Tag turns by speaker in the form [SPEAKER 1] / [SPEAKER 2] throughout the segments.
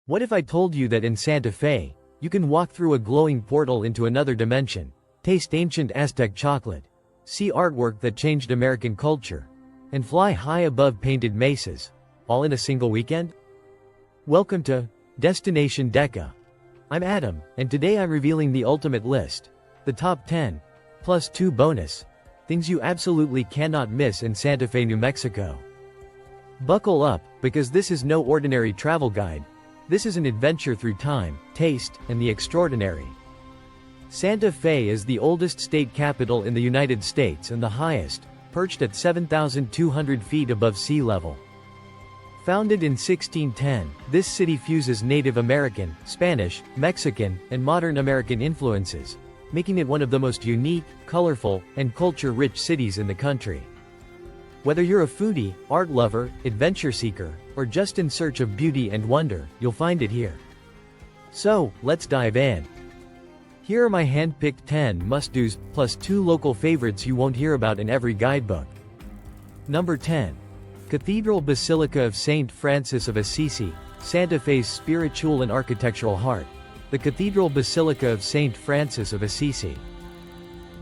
[SPEAKER 1] What if I told you that in Santa Fe, you can walk through a glowing portal into another dimension, taste ancient Aztec chocolate, see artwork that changed American culture, and fly high above painted mesas, all in a single weekend? Welcome to Destination Deca. I'm Adam, and today I'm revealing the ultimate list, the top 10, plus 2 bonus, things you absolutely cannot miss in Santa Fe, New Mexico. Buckle up, because this is no ordinary travel guide. This is an adventure through time, taste, and the extraordinary. Santa Fe is the oldest state capital in the United States and the highest, perched at 7,200 feet above sea level. Founded in 1610, this city fuses Native American, Spanish, Mexican, and modern American influences, making it one of the most unique, colorful, and culture-rich cities in the country. Whether you're a foodie, art lover, adventure seeker, or just in search of beauty and wonder, you'll find it here. So, let's dive in. Here are my hand-picked 10 must-dos, plus 2 local favorites you won't hear about in every guidebook. Number 10. Cathedral Basilica of St. Francis of Assisi, Santa Fe's spiritual and architectural heart. The Cathedral Basilica of St. Francis of Assisi.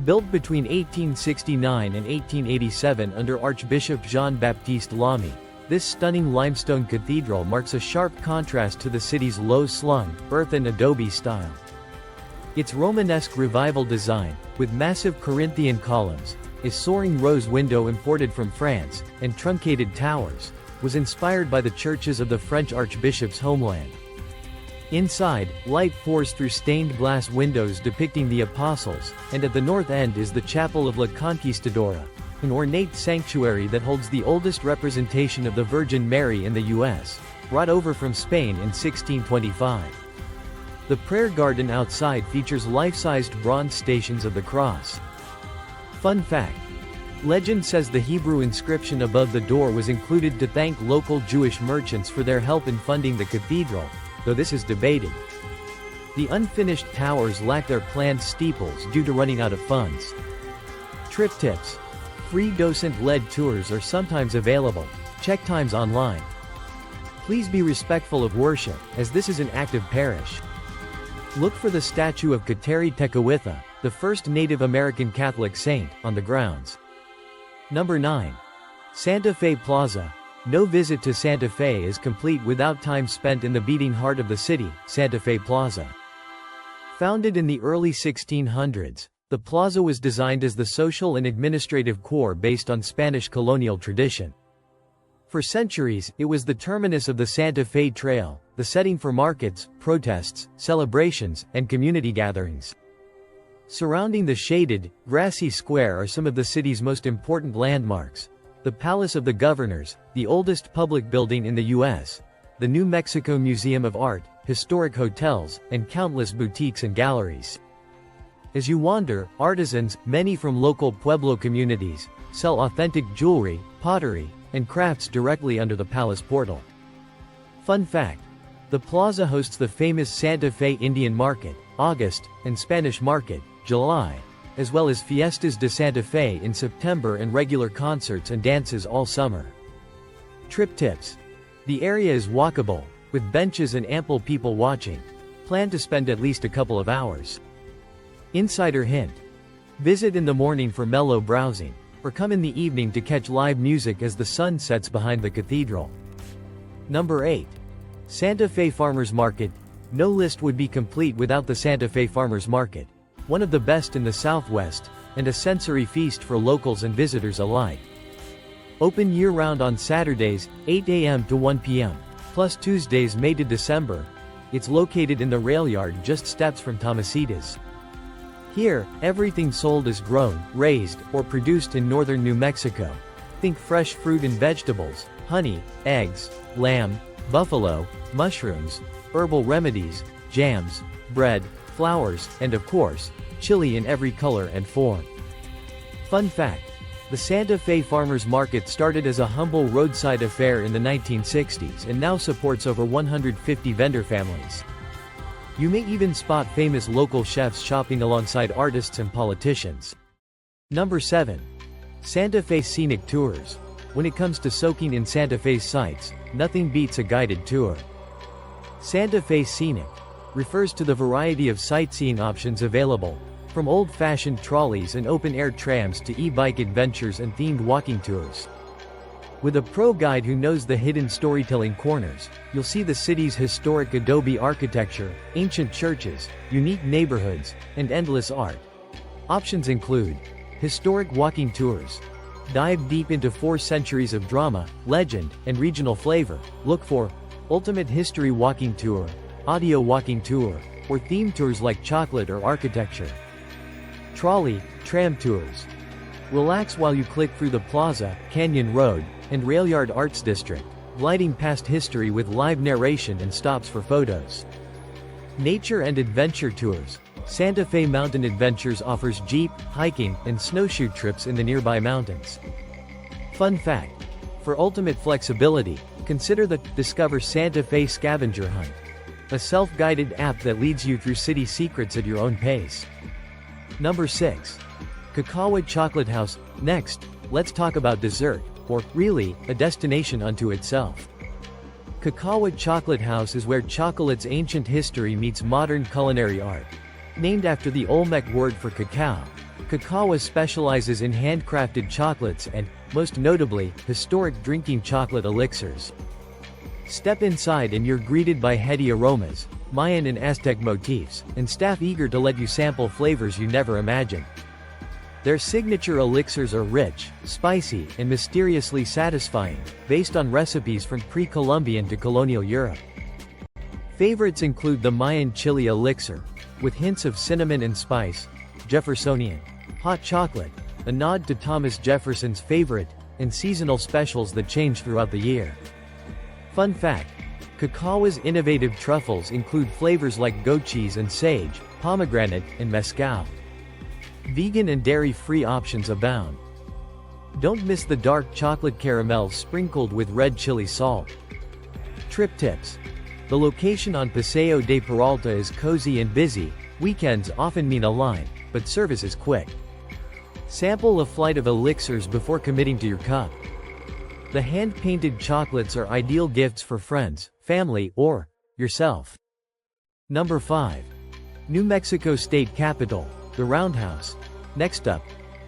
[SPEAKER 1] Built between 1869 and 1887 under Archbishop Jean-Baptiste Lamy, this stunning limestone cathedral marks a sharp contrast to the city's low-slung, earth and adobe style. Its Romanesque revival design, with massive Corinthian columns, a soaring rose window imported from France, and truncated towers, was inspired by the churches of the French archbishop's homeland. Inside, light pours through stained glass windows depicting the apostles, and at the north end is the Chapel of La Conquistadora, an ornate sanctuary that holds the oldest representation of the Virgin Mary in the U.S., brought over from Spain in 1625. The prayer garden outside features life-sized bronze stations of the cross. Fun fact: legend says the Hebrew inscription above the door was included to thank local Jewish merchants for their help in funding the cathedral, though this is debated. The unfinished towers lack their planned steeples due to running out of funds. Trip tips: free docent-led tours are sometimes available. Check times online. Please be respectful of worship, as this is an active parish. Look for the statue of Kakawa, the first Native American Catholic saint, on the grounds. Number 9. Santa Fe Plaza. No visit to Santa Fe is complete without time spent in the beating heart of the city, Santa Fe Plaza. Founded in the early 1600s, the plaza was designed as the social and administrative core based on Spanish colonial tradition. For centuries, it was the terminus of the Santa Fe Trail, the setting for markets, protests, celebrations, and community gatherings. Surrounding the shaded, grassy square are some of the city's most important landmarks: the Palace of the Governors, the oldest public building in the U.S., the New Mexico Museum of Art, historic hotels, and countless boutiques and galleries. As you wander, artisans, many from local Pueblo communities, sell authentic jewelry, pottery, and crafts directly under the palace portal. Fun fact: the plaza hosts the famous Santa Fe Indian Market, August, and Spanish Market, July, as well as Fiestas de Santa Fe in September and regular concerts and dances all summer. Trip tips: the area is walkable, with benches and ample people watching. Plan to spend at least a couple of hours. Insider hint: visit in the morning for mellow browsing, or come in the evening to catch live music as the sun sets behind the cathedral. Number 8. Santa Fe Farmers Market. No list would be complete without the Santa Fe Farmers Market, one of the best in the Southwest, and a sensory feast for locals and visitors alike. Open year-round on Saturdays, 8 a.m. to 1 p.m., plus Tuesdays May to December. It's located in the rail yard just steps from Tomasitas. Here, everything sold is grown, raised, or produced in northern New Mexico. Think fresh fruit and vegetables, honey, eggs, lamb, buffalo, mushrooms, herbal remedies, jams, bread, flowers, and of course, chili in every color and form. Fun fact: the Santa Fe Farmers Market started as a humble roadside affair in the 1960s and now supports over 150 vendor families. You may even spot famous local chefs shopping alongside artists and politicians. Number 7. Santa Fe Scenic Tours. When it comes to soaking in Santa Fe's sights, nothing beats a guided tour. Santa Fe Scenic refers to the variety of sightseeing options available, from old-fashioned trolleys and open-air trams to e-bike adventures and themed walking tours. With a pro guide who knows the hidden storytelling corners, you'll see the city's historic adobe architecture, ancient churches, unique neighborhoods, and endless art. Options include historic walking tours. Dive deep into 4 centuries of drama, legend, and regional flavor. Look for ultimate history walking tour, audio walking tour, or theme tours like chocolate or architecture. Trolley, tram tours. Relax while you click through the Plaza, Canyon Road, and Railyard Arts District, gliding past history with live narration and stops for photos. Nature and adventure tours. Santa Fe Mountain Adventures offers jeep, hiking, and snowshoe trips in the nearby mountains. Fun fact: for ultimate flexibility, consider the Discover Santa Fe Scavenger Hunt, a self-guided app that leads you through city secrets at your own pace. Number 6. Kakawa Chocolate House. Next, let's talk about dessert, or, really, a destination unto itself. Kakawa Chocolate House is where chocolate's ancient history meets modern culinary art. Named after the Olmec word for cacao, Kakawa specializes in handcrafted chocolates and, most notably, historic drinking chocolate elixirs. Step inside and you're greeted by heady aromas, Mayan and Aztec motifs, and staff eager to let you sample flavors you never imagined. Their signature elixirs are rich, spicy, and mysteriously satisfying, based on recipes from pre-Columbian to colonial Europe. Favorites include the Mayan chili elixir, with hints of cinnamon and spice, Jeffersonian hot chocolate, a nod to Thomas Jefferson's favorite, and seasonal specials that change throughout the year. Fun fact: Kakawa's innovative truffles include flavors like goat cheese and sage, pomegranate, and mezcal. Vegan and dairy-free options abound. Don't miss the dark chocolate caramel sprinkled with red chili salt. Trip tips. The location on Paseo de Peralta is cozy and busy. Weekends often mean a line, but service is quick. Sample a flight of elixirs before committing to your cup. The hand-painted chocolates are ideal gifts for friends, family, or yourself. Number 5. New Mexico State Capitol, the Roundhouse. Next up,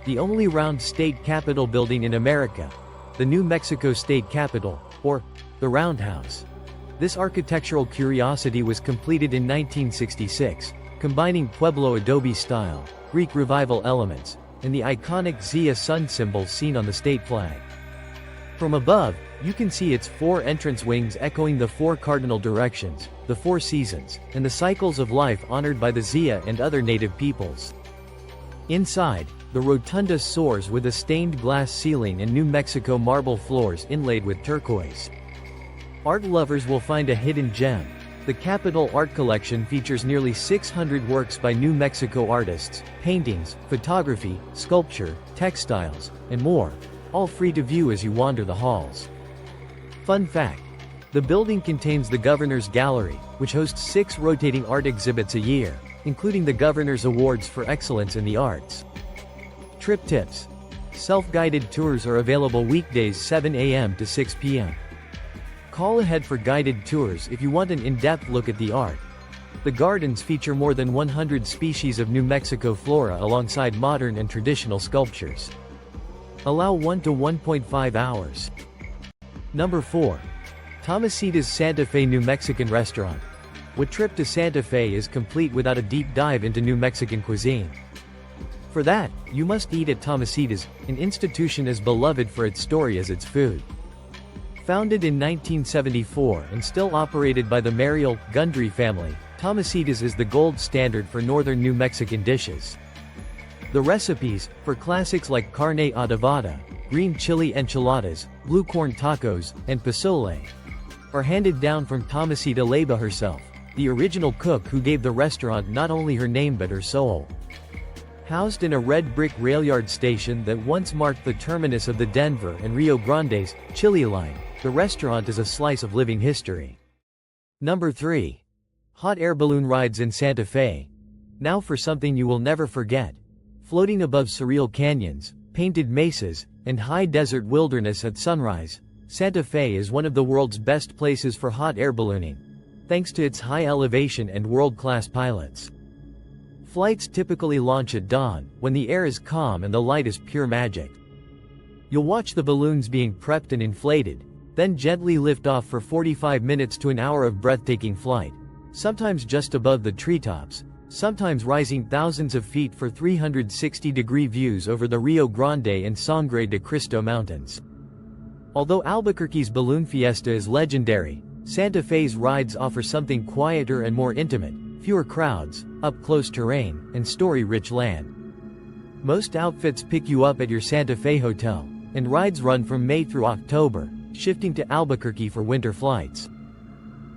[SPEAKER 1] the only round state capitol building in America, the New Mexico State Capitol, or the Roundhouse. This architectural curiosity was completed in 1966, combining Pueblo adobe style, Greek Revival elements, and the iconic Zia sun symbol seen on the state flag. From above, you can see its 4 entrance wings echoing the 4 cardinal directions, the 4 seasons, and the cycles of life honored by the Zia and other native peoples. Inside, the rotunda soars with a stained glass ceiling and New Mexico marble floors inlaid with turquoise. Art lovers will find a hidden gem. The Capitol Art Collection features nearly 600 works by New Mexico artists, paintings, photography, sculpture, textiles, and more, all free to view as you wander the halls. Fun fact: the building contains the Governor's Gallery, which hosts 6 rotating art exhibits a year, including the Governor's Awards for Excellence in the Arts. Trip tips. Self-guided tours are available weekdays 7 a.m. to 6 p.m. Call ahead for guided tours if you want an in-depth look at the art. The gardens feature more than 100 species of New Mexico flora alongside modern and traditional sculptures. Allow 1 to 1.5 hours. Number 4. Tomasita's Santa Fe New Mexican Restaurant. What trip to Santa Fe is complete without a deep dive into New Mexican cuisine? For that, you must eat at Tomasita's, an institution as beloved for its story as its food. Founded in 1974 and still operated by the Mariel Gundry family, Tomasita's is the gold standard for northern New Mexican dishes. The recipes, for classics like carne adobada, green chili enchiladas, blue corn tacos, and pozole, are handed down from Tomasita Leyva herself, the original cook who gave the restaurant not only her name but her soul. Housed in a red brick railyard station that once marked the terminus of the Denver and Rio Grande's Chili Line, the restaurant is a slice of living history. Number 3. Hot air balloon rides in Santa Fe. Now for something you will never forget. Floating above surreal canyons, painted mesas, and high desert wilderness at sunrise, Santa Fe is one of the world's best places for hot air ballooning. thanks to its high elevation and world-class pilots. Flights typically launch at dawn, when the air is calm and the light is pure magic. You'll watch the balloons being prepped and inflated, then gently lift off for 45 minutes to an hour of breathtaking flight, sometimes just above the treetops, sometimes rising thousands of feet for 360-degree views over the Rio Grande and Sangre de Cristo mountains. Although Albuquerque's balloon fiesta is legendary, Santa Fe's rides offer something quieter and more intimate, fewer crowds, up-close terrain, and story-rich land. Most outfits pick you up at your Santa Fe hotel, and rides run from May through October, shifting to Albuquerque for winter flights.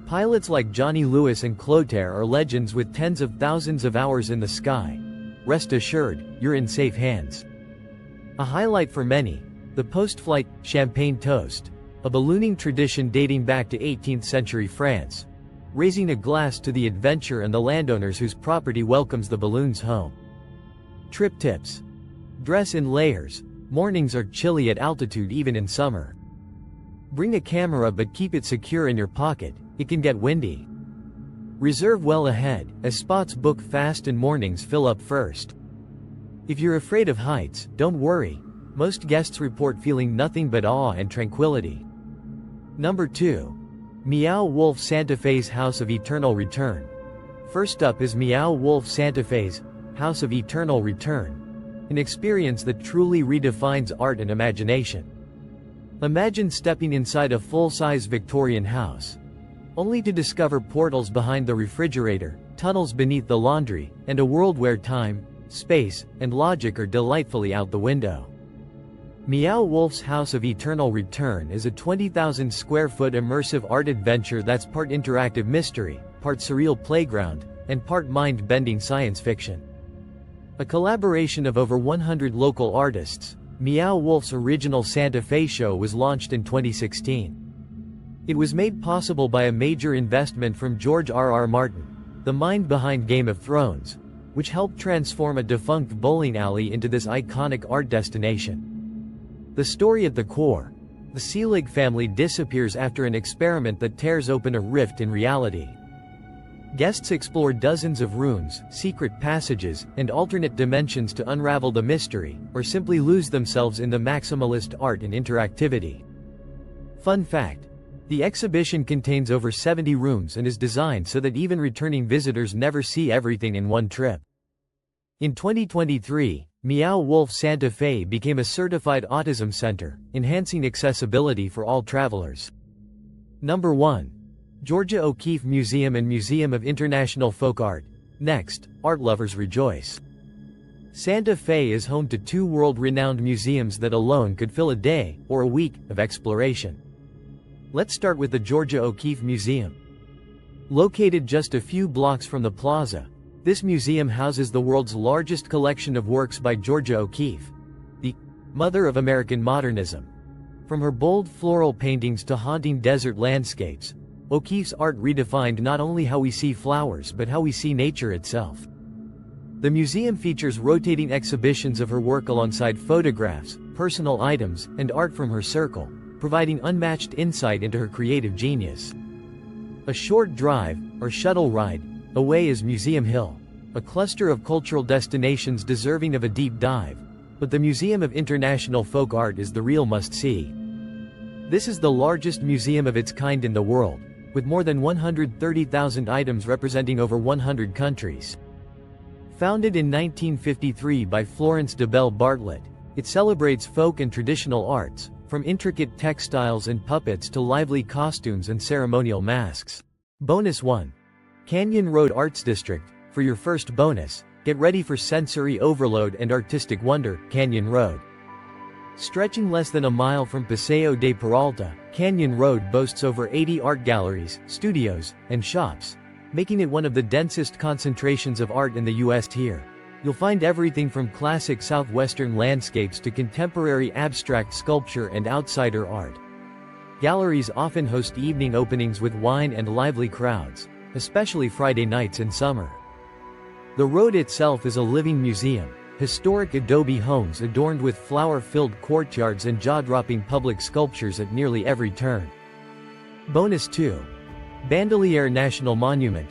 [SPEAKER 1] Pilots like Johnny Lewis and Clotaire are legends with tens of thousands of hours in the sky. Rest assured, you're in safe hands. A highlight for many, the post-flight champagne toast, a ballooning tradition dating back to 18th century France, raising a glass to the adventure and the landowners whose property welcomes the balloons home. Trip tips. Dress in layers. Mornings are chilly at altitude even in summer. Bring a camera but keep it secure in your pocket, it can get windy. Reserve well ahead, as spots book fast and mornings fill up first. If you're afraid of heights, don't worry. Most guests report feeling nothing but awe and tranquility. Number 2. Meow Wolf Santa Fe's House of Eternal Return. First up is Meow Wolf Santa Fe's House of Eternal Return, an experience that truly redefines art and imagination. Imagine stepping inside a full-size Victorian house, only to discover portals behind the refrigerator, tunnels beneath the laundry, and a world where time, space, and logic are delightfully out the window. Meow Wolf's House of Eternal Return is a 20,000-square-foot immersive art adventure that's part interactive mystery, part surreal playground, and part mind-bending science fiction. A collaboration of over 100 local artists, Meow Wolf's original Santa Fe show was launched in 2016. It was made possible by a major investment from George R.R. Martin, the mind behind Game of Thrones, which helped transform a defunct bowling alley into this iconic art destination. The story at the core: the Selig family disappears after an experiment that tears open a rift in reality. Guests explore dozens of rooms, secret passages, and alternate dimensions to unravel the mystery, or simply lose themselves in the maximalist art and interactivity. Fun fact: the exhibition contains over 70 rooms and is designed so that even returning visitors never see everything in one trip. In 2023, Meow Wolf Santa Fe became a certified autism center, enhancing accessibility for all travelers. Number 1. Georgia O'Keeffe Museum and Museum of International Folk Art. Next, art lovers rejoice. Santa Fe is home to 2 world-renowned museums that alone could fill a day, or a week, of exploration. Let's start with the Georgia O'Keeffe Museum. Located just a few blocks from the plaza, this museum houses the world's largest collection of works by Georgia O'Keeffe, the mother of American modernism. From her bold floral paintings to haunting desert landscapes, O'Keeffe's art redefined not only how we see flowers but how we see nature itself. The museum features rotating exhibitions of her work alongside photographs, personal items, and art from her circle, providing unmatched insight into her creative genius. A short drive, or shuttle ride, away is Museum Hill, a cluster of cultural destinations deserving of a deep dive, but the Museum of International Folk Art is the real must-see. This is the largest museum of its kind in the world, with more than 130,000 items representing over 100 countries. Founded in 1953 by Florence de Bell Bartlett, it celebrates folk and traditional arts, from intricate textiles and puppets to lively costumes and ceremonial masks. Bonus 1. Canyon Road Arts District. For your first bonus, get ready for sensory overload and artistic wonder, Canyon Road. Stretching less than a mile from Paseo de Peralta, Canyon Road boasts over 80 art galleries, studios, and shops, making it one of the densest concentrations of art in the U.S. Here, you'll find everything from classic southwestern landscapes to contemporary abstract sculpture and outsider art. Galleries often host evening openings with wine and lively crowds, especially Friday nights in summer. The road itself is a living museum. Historic adobe homes adorned with flower-filled courtyards and jaw-dropping public sculptures at nearly every turn. Bonus 2. Bandelier National Monument.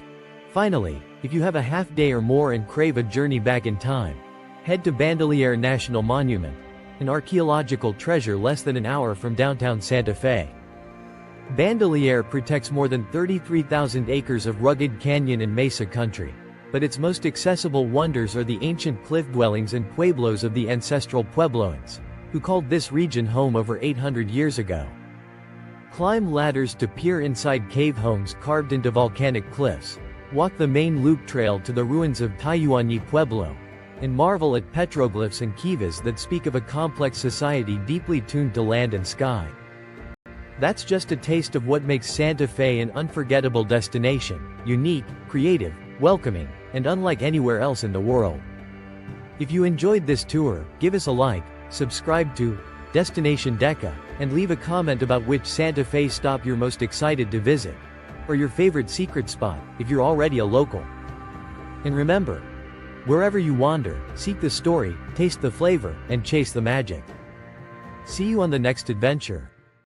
[SPEAKER 1] Finally, if you have a half day or more and crave a journey back in time, head to Bandelier National Monument, an archaeological treasure less than an hour from downtown Santa Fe. Bandelier protects more than 33,000 acres of rugged canyon and mesa country, but its most accessible wonders are the ancient cliff dwellings and pueblos of the ancestral Puebloans, who called this region home over 800 years ago. Climb ladders to peer inside cave homes carved into volcanic cliffs, walk the main loop trail to the ruins of Tayuani Pueblo, and marvel at petroglyphs and kivas that speak of a complex society deeply tuned to land and sky. That's just a taste of what makes Santa Fe an unforgettable destination, unique, creative, welcoming, and unlike anywhere else in the world. If you enjoyed this tour, give us a like, subscribe to Destination Deca, and leave a comment about which Santa Fe stop you're most excited to visit, or your favorite secret spot, if you're already a local. And remember, wherever you wander, seek the story, taste the flavor, and chase the magic. See you on the next adventure.